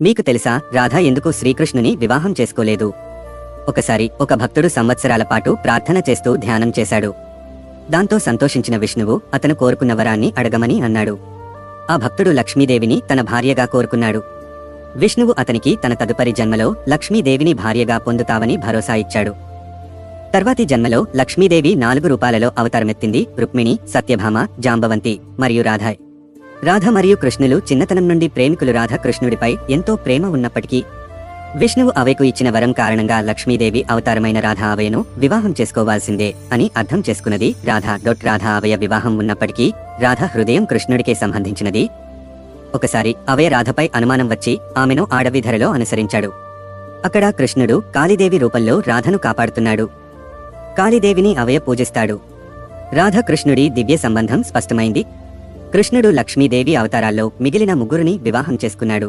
మీకు తెలుసా రాధ ఎందుకు శ్రీకృష్ణుని వివాహం చేసుకోలేదు? ఒకసారి ఒక భక్తుడు సంవత్సరాల పాటు ప్రార్థన చేస్తూ ధ్యానం చేశాడు. దాంతో సంతోషించిన విష్ణువు అతను కోరుకున్న వరాన్ని అడగమని అన్నాడు. ఆ భక్తుడు లక్ష్మీదేవిని తన భార్యగా కోరుకున్నాడు. విష్ణువు అతనికి తన తదుపరి జన్మలో లక్ష్మీదేవిని భార్యగా పొందుతావని భరోసా ఇచ్చాడు. తర్వాతి జన్మలో లక్ష్మీదేవి 4 రూపాలలో అవతారమెత్తింది: రుక్మిణి, సత్యభామ, జాంబవంతి మరియు రాధ. రాధ మరియు కృష్ణులు చిన్నతనం నుండి ప్రేమికులు. రాధ కృష్ణుడిపై ఎంతో ప్రేమ ఉన్నప్పటికీ విష్ణువు అవయ్యకు ఇచ్చిన వరం కారణంగా లక్ష్మీదేవి అవతారమైన రాధ అవయ్యను వివాహం చేసుకోవాల్సిందే అని అర్థం చేసుకున్నది. రాధ అవయ్య వివాహం ఉన్నప్పటికీ రాధ హృదయం కృష్ణుడికే సంబంధించినది. ఒకసారి అవయ్య రాధపై అనుమానం వచ్చి ఆమెను అడవి ధరలో అనుసరించాడు. అక్కడ కృష్ణుడు కాళీదేవి రూపంలో రాధను కాపాడుతున్నాడు. కాళీదేవిని అవయ్య పూజిస్తాడు. రాధ కృష్ణుడి దివ్య సంబంధం స్పష్టమైంది. కృష్ణుడు లక్ష్మీదేవి అవతారాల్లో మిగిలిన 3 వివాహం చేసుకున్నాడు.